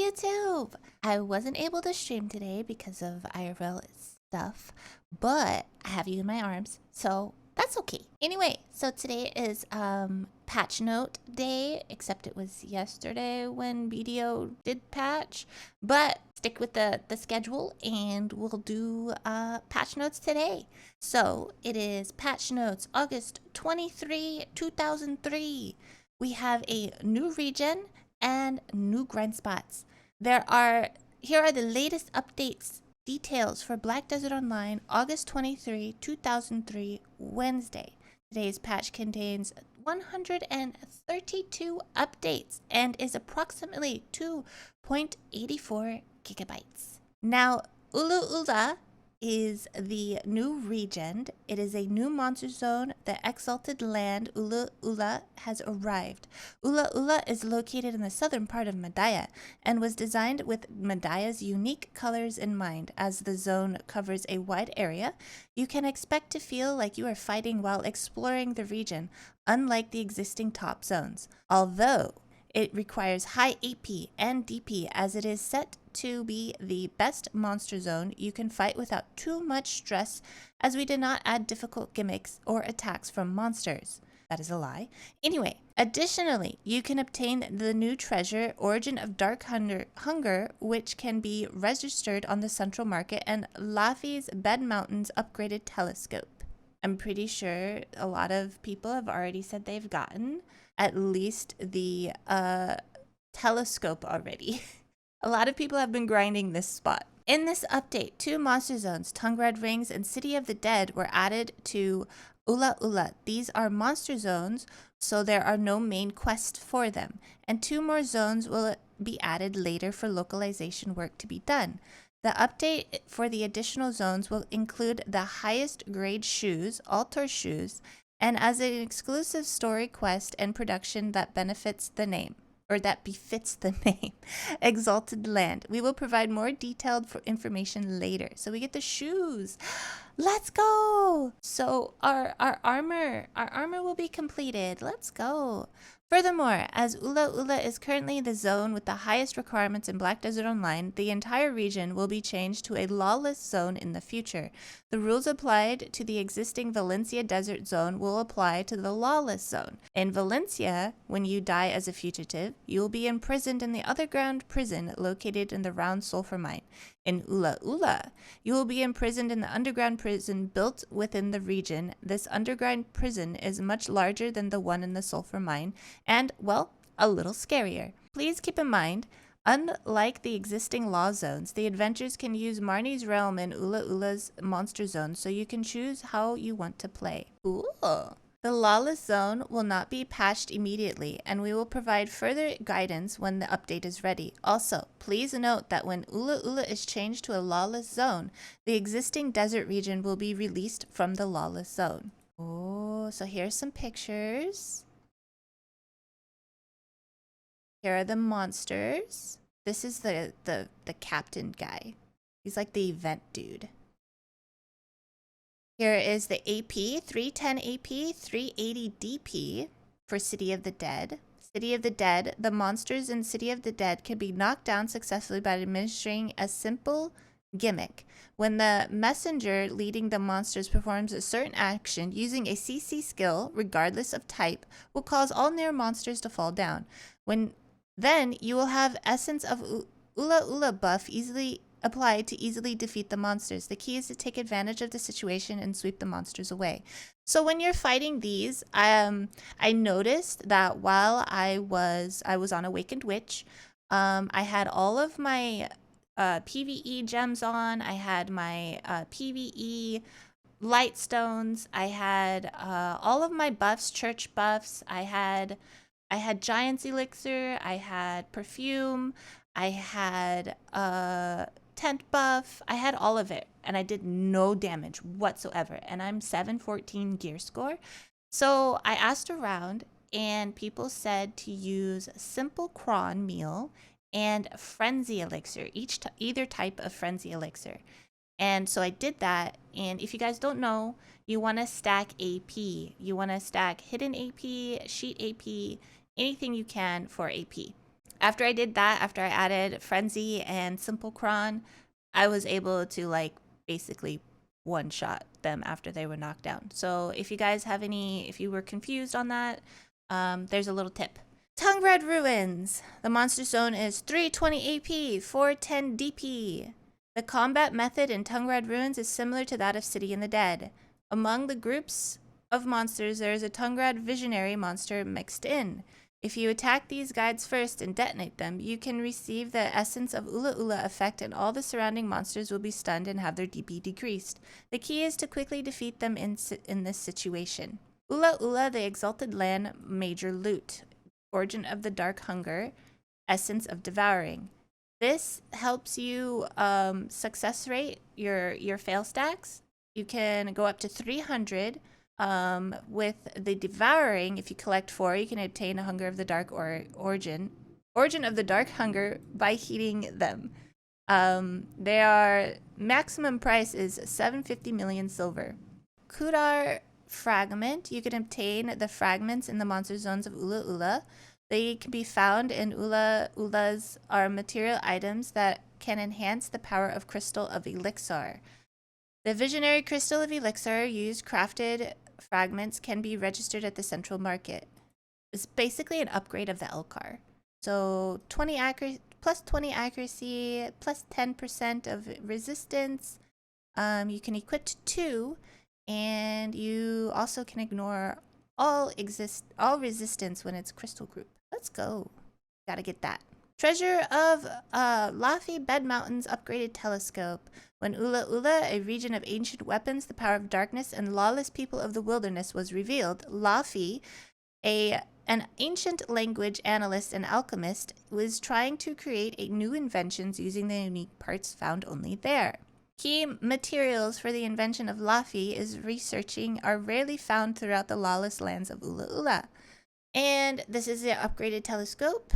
YouTube! I wasn't able to stream today because of IRL stuff, but I have you in my arms, so that's okay. Anyway, so today is patch note day, except it was yesterday when BDO did patch, but stick with the schedule and we'll do patch notes today. So it is patch notes August 23, 2003. We have a new region and new grind spots. Here are the latest updates, details for Black Desert Online, August 23, 2003, Wednesday. Today's patch contains 132 updates and is approximately 2.84 gigabytes. Now, Ulu Ula is the new region. It is a new monster zone. The exalted land Ula Ula has arrived. Ula Ula is located in the southern part of Madaya and was designed with Madaya's unique colors in mind. As the zone covers a wide area, you can expect to feel like you are fighting while exploring the region, unlike the existing top zones. Although it requires high AP and DP as it is set to be the best monster zone, you can fight without too much stress as we did not add difficult gimmicks or attacks from monsters. That is a lie. Anyway, additionally, you can obtain the new treasure, Origin of Dark Hunger, which can be registered on the Central Market, and Laffy's Bed Mountain's upgraded telescope. I'm pretty sure a lot of people have already said they've gotten at least the telescope already. A lot of people have been grinding this spot. In this update, 2 monster zones, Tongue Red Rings and City of the Dead, were added to Ula Ula. These are monster zones, so there are no main quests for them. And 2 more zones will be added later for localization work to be done. The update for the additional zones will include the highest grade shoes, altar shoes, and as an exclusive story quest and production that benefits the name, or that befits the name, Exalted Land. We will provide more detailed information later. So we get the shoes. Let's go. So our armor will be completed. Let's go. Furthermore, as Ula Ula is currently the zone with the highest requirements in Black Desert Online, the entire region will be changed to a lawless zone in the future. The rules applied to the existing Valencia Desert Zone will apply to the lawless zone. In Valencia, when you die as a fugitive, you will be imprisoned in the underground prison located in the Round Sulfur Mine. In Ula Ula, you will be imprisoned in the underground prison built within the region. This underground prison is much larger than the one in the sulfur mine and, well, a little scarier. Please keep in mind, unlike the existing law zones, the adventurers can use Marnie's Realm in Ula Ula's monster zone, so you can choose how you want to play. Ooh. The lawless zone will not be patched immediately, and we will provide further guidance when the update is ready. Also, please note that when Ula Ula is changed to a lawless zone, the existing desert region will be released from the lawless zone. Oh, so here's some pictures. Here are the monsters. This is the captain guy. He's like the event dude. Here is the AP, 310 AP, 380 DP for City of the Dead. City of the Dead, the monsters in City of the Dead can be knocked down successfully by administering a simple gimmick. When the messenger leading the monsters performs a certain action using a CC skill, regardless of type, will cause all near monsters to fall down. Then you will have Essence of Ula Ula buff easily applied to easily defeat the monsters. The key is to take advantage of the situation and sweep the monsters away. So when you're fighting these, I noticed that while I was on Awakened Witch, I had all of my PvE gems on. I had my PvE light stones. I had all of my buffs, church buffs. I had Giant's Elixir. I had Perfume. I had tent buff. I had all of it, and I did no damage whatsoever, and I'm 714 gear score. So I asked around, and people said to use Simple Cron Meal and Frenzy Elixir, either type of Frenzy Elixir. And so I did that, and if you guys don't know, you want to stack AP. You want to stack Hidden AP, Sheet AP, anything you can for AP. After I did that, after I added Frenzy and Simple Cron, I was able to like basically one shot them after they were knocked down. So if you guys have any, if you were confused on that, there's a little tip. Tongue-Red Ruins. The monster zone is 320 AP, 410 DP. The combat method in Tongue-Red Ruins is similar to that of City in the Dead. Among the groups of monsters, there is a Tongue-Red Visionary monster mixed in. If you attack these guides first and detonate them, you can receive the essence of Ula Ula effect, and all the surrounding monsters will be stunned and have their DP decreased. The key is to quickly defeat them in this situation. Ula Ula, the Exalted Land Major Loot. Origin of the Dark Hunger, Essence of Devouring. This helps you success rate your fail stacks. You can go up to 300. With the Devouring, if you collect 4, you can obtain a Hunger of the Dark Origin of the Dark Hunger by heating them. Their maximum price is 750 million silver. Kudar Fragment. You can obtain the fragments in the monster zones of Ula Ula. They can be found in Ula Ula's are material items that can enhance the power of Crystal of Elixir. The Visionary Crystal of Elixir used crafted fragments can be registered at the central market. It's basically an upgrade of the Elcar. So 20 accuracy, plus 20 accuracy, plus 10% of resistance. You can equip to 2, and you also can ignore all resistance when it's crystal group. Let's go. Gotta get that. Treasure of Laffy Bed Mountains upgraded telescope. When Ula Ula, a region of ancient weapons, the power of darkness, and lawless people of the wilderness was revealed, Laffy, an ancient language analyst and alchemist, was trying to create new inventions using the unique parts found only there. Key materials for the invention of Laffy are rarely found throughout the lawless lands of Ula Ula. And this is the upgraded telescope.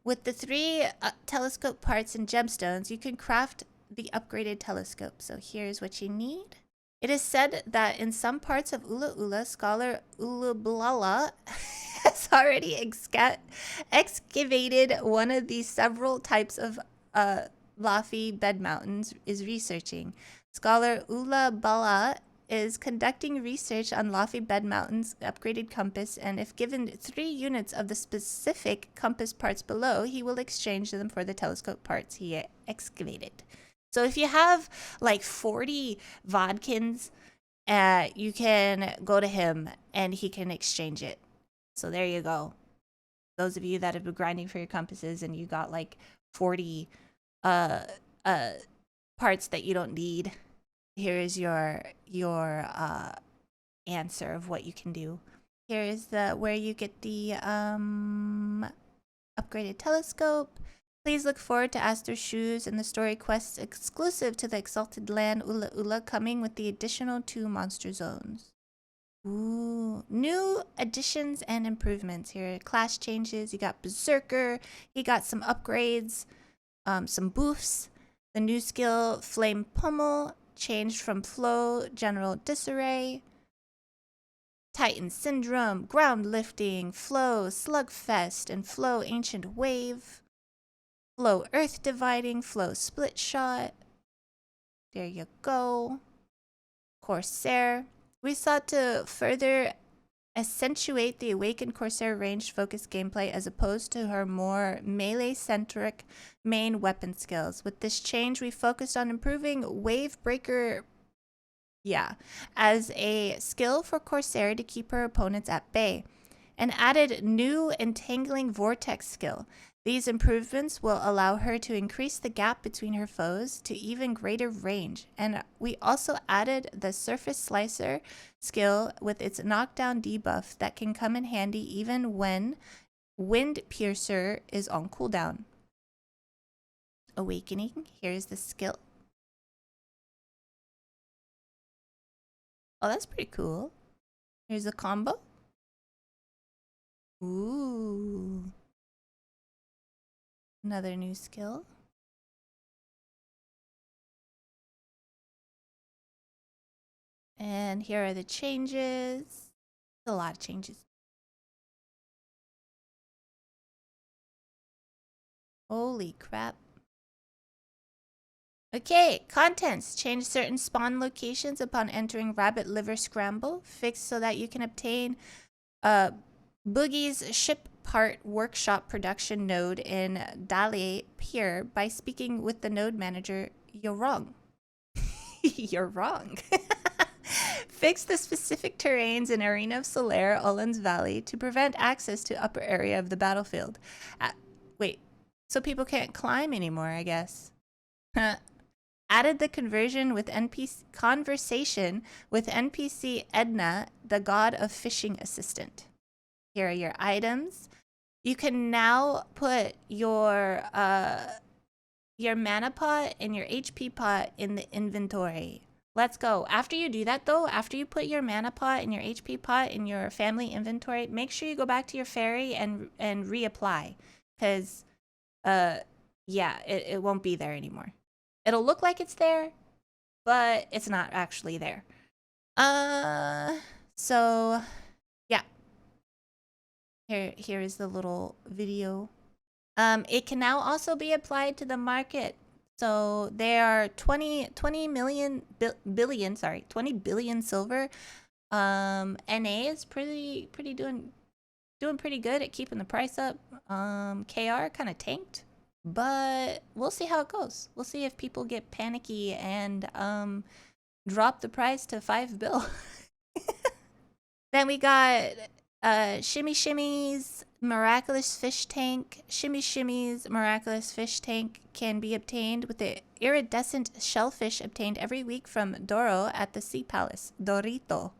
With the 3 telescope parts and gemstones, you can craft the upgraded telescope. So here's what you need. It is said that in some parts of Ula Ula, scholar Ulublala has already excavated one of the several types of Laffy Bed Mountains is researching. Scholar Ulublala is conducting research on Laffy Bed Mountain's upgraded compass, and if given 3 units of the specific compass parts below, he will exchange them for the telescope parts he excavated. So if you have like 40 vodkins, you can go to him and he can exchange it. So there you go. Those of you that have been grinding for your compasses and you got like 40 parts that you don't need, here is your answer of what you can do. Here is where you get the upgraded telescope. Please look forward to Astor's Shoes and the story quests exclusive to the Exalted Land Ula Ula, coming with the additional 2 monster zones. Ooh, new additions and improvements here. Class changes. You got Berserker. You got some upgrades, some boofs. The new skill Flame Pummel changed from Flow General Disarray. Titan Syndrome, Ground Lifting, Flow Slugfest, and Flow Ancient Wave. Flow Earth Dividing, Flow Split Shot. There you go. Corsair. We sought to further accentuate the Awakened Corsair ranged focused gameplay as opposed to her more melee-centric main weapon skills. With this change, we focused on improving Wave Breaker as a skill for Corsair to keep her opponents at bay, and added new Entangling Vortex skill. These improvements will allow her to increase the gap between her foes to even greater range. And we also added the Surface Slicer skill with its knockdown debuff that can come in handy even when Wind Piercer is on cooldown. Awakening, here's the skill. Oh, that's pretty cool. Here's a combo. Ooh. Another new skill. And here are the changes. A lot of changes. Holy crap. Okay, contents. Change certain spawn locations upon entering Rabbit Liver Scramble. Fixed so that you can obtain Boogie's ship part workshop production node in Dali Pier by speaking with the node manager. You're wrong. You're wrong. Fix the specific terrains in Arena of Solaire, Ullens Valley to prevent access to upper area of the battlefield. Wait, so people can't climb anymore, I guess. Added the conversation with NPC Edna, the god of fishing assistant. Here are your items. You can now put your mana pot and your HP pot in the inventory. Let's go. After you do that though, after you put your mana pot and your HP pot in your family inventory, make sure you go back to your ferry and reapply. Because yeah, it won't be there anymore. It'll look like it's there, but it's not actually there. So yeah. Here is the little video. It can now also be applied to the market. So there are 20 billion silver. NA is doing pretty good at keeping the price up. KR kind of tanked, but we'll see how it goes. We'll see if people get panicky and drop the price to 5 bill. Then we got Shimmy Shimmy's Miraculous Fish Tank. Shimmy Shimmy's Miraculous Fish Tank can be obtained with the iridescent shellfish obtained every week from Doro at the Sea Palace. Dorito.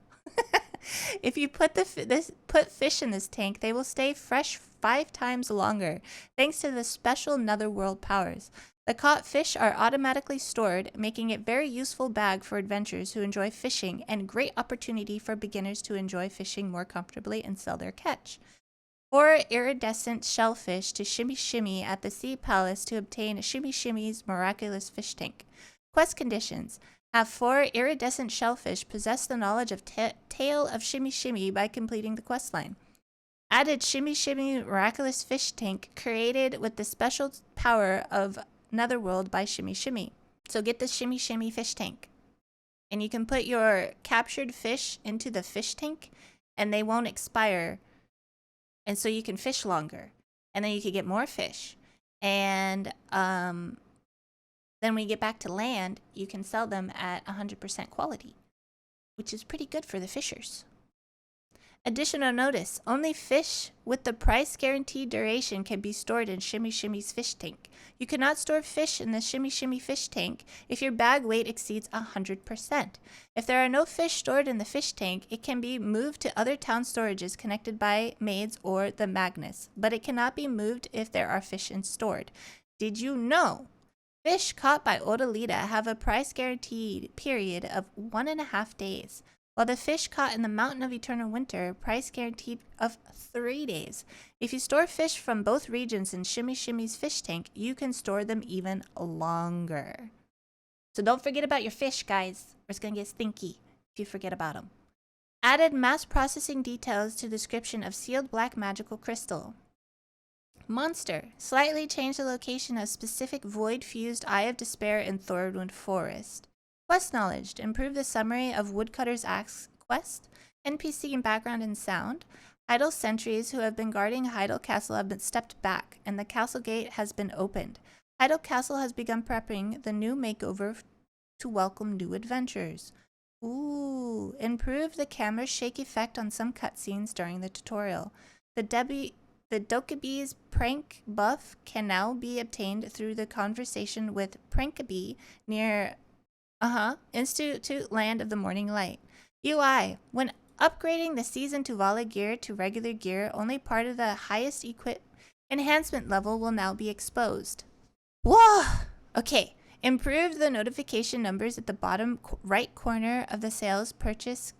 If you put fish in this tank, they will stay fresh 5 times longer, thanks to the special netherworld powers. The caught fish are automatically stored, making it very useful bag for adventurers who enjoy fishing and great opportunity for beginners to enjoy fishing more comfortably and sell their catch. 4 iridescent shellfish to Shimmy Shimmy at the Sea Palace to obtain Shimmy Shimmy's Miraculous Fish Tank. Quest conditions. Have 4 iridescent shellfish possess the knowledge of Tale of Shimmy Shimmy by completing the questline. Added Shimmy Shimmy Miraculous Fish Tank created with the special power of Netherworld by Shimmy Shimmy. So get the Shimmy Shimmy Fish Tank. And you can put your captured fish into the fish tank and they won't expire. And so you can fish longer. And then you can get more fish. And then when you get back to land, you can sell them at 100% quality, which is pretty good for the fishers. Additional notice, only fish with the price guaranteed duration can be stored in Shimmy Shimmy's fish tank. You cannot store fish in the Shimmy Shimmy fish tank if your bag weight exceeds 100%. If there are no fish stored in the fish tank, it can be moved to other town storages connected by maids or the Magnus, but it cannot be moved if there are fish stored. Did you know? Fish caught by Odalita have a price guaranteed period of 1.5 days. While the fish caught in the Mountain of Eternal Winter, price guaranteed of 3 days. If you store fish from both regions in Shimmy Shimmy's fish tank, you can store them even longer. So don't forget about your fish, guys, or it's going to get stinky if you forget about them. Added mass processing details to description of sealed black magical crystal. Monster. Slightly change the location of specific void-fused Eye of Despair in Thornwood Forest. Quest knowledge. Improve the summary of Woodcutter's Axe quest. NPC in background and sound. Idle sentries who have been guarding Heidel Castle have been stepped back, and the castle gate has been opened. Heidel Castle has begun prepping the new makeover to welcome new adventures. Ooh. Improve the camera shake effect on some cutscenes during the tutorial. The Dokebee's prank buff can now be obtained through the conversation with Prankabee near Institute Land of the Morning Light. UI. When upgrading the Season to Vala gear to regular gear, only part of the highest enhancement level will now be exposed. Whoa! Okay. Improve the notification numbers at the bottom right corner of the sales purchase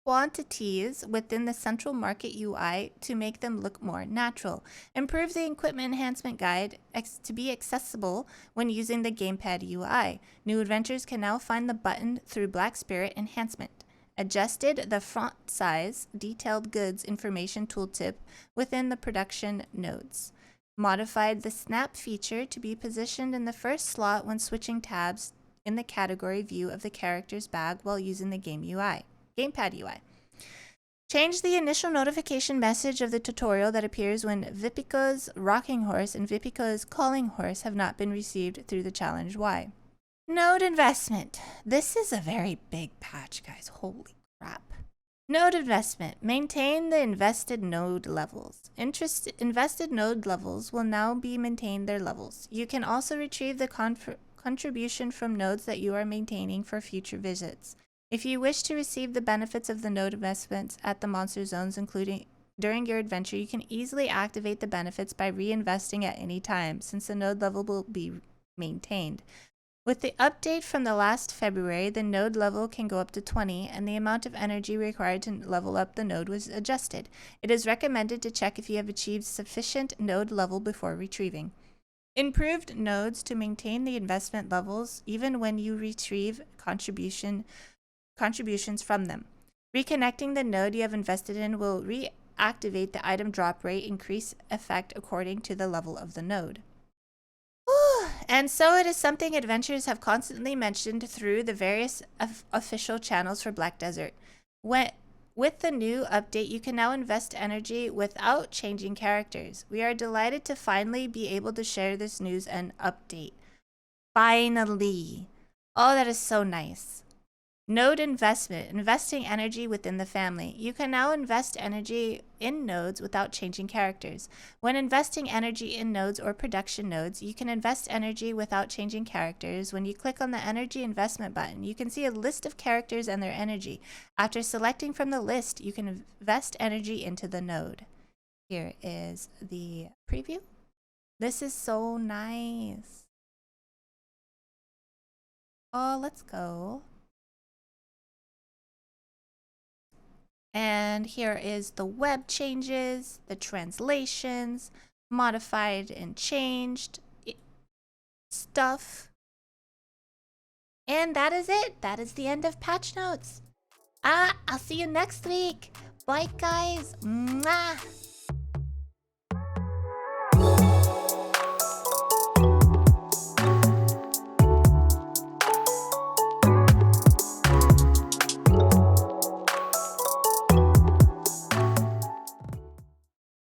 quantities within the central market UI to make them look more natural. Improve the equipment enhancement guide to be accessible when using the gamepad UI. New adventurers can now find the button through Black Spirit enhancement. Adjusted the font size detailed goods information tooltip within the production nodes. modified the snap feature to be positioned in the first slot when switching tabs in the category view of the character's bag while using the gamepad UI. Change the initial notification message of the tutorial that appears when Vipiko's rocking horse and Vipiko's calling horse have not been received through the challenge Y. Node investment. This is a very big patch, guys. Holy crap. Node investment. Maintain the invested node levels. Invested node levels will now be maintained their levels. You can also retrieve the contribution from nodes that you are maintaining for future visits. If you wish to receive the benefits of the node investments at the monster zones, including during your adventure, you can easily activate the benefits by reinvesting at any time, since the node level will be maintained. With the update from the last February, the node level can go up to 20, and the amount of energy required to level up the node was adjusted. It is recommended to check if you have achieved sufficient node level before retrieving. Improved nodes to maintain the investment levels even when you retrieve contributions from them. Reconnecting the node you have invested in will reactivate the item drop rate increase effect according to the level of the node. And so it is something adventurers have constantly mentioned through the various official channels for Black Desert. With the new update, you can now invest energy without changing characters. We are delighted to finally be able to share this news and update. Finally. Oh, that is so nice. Node investment, investing energy within the family. You can now invest energy in nodes without changing characters. When investing energy in nodes or production nodes, you can invest energy without changing characters. When you click on the energy investment button, you can see a list of characters and their energy. After selecting from the list, you can invest energy into the node. Here is the preview. This is so nice. Oh, let's go. And here is the web changes, the translations, modified and changed stuff. And that is it. That is the end of patch notes. I'll see you next week. Bye, guys. Mwah.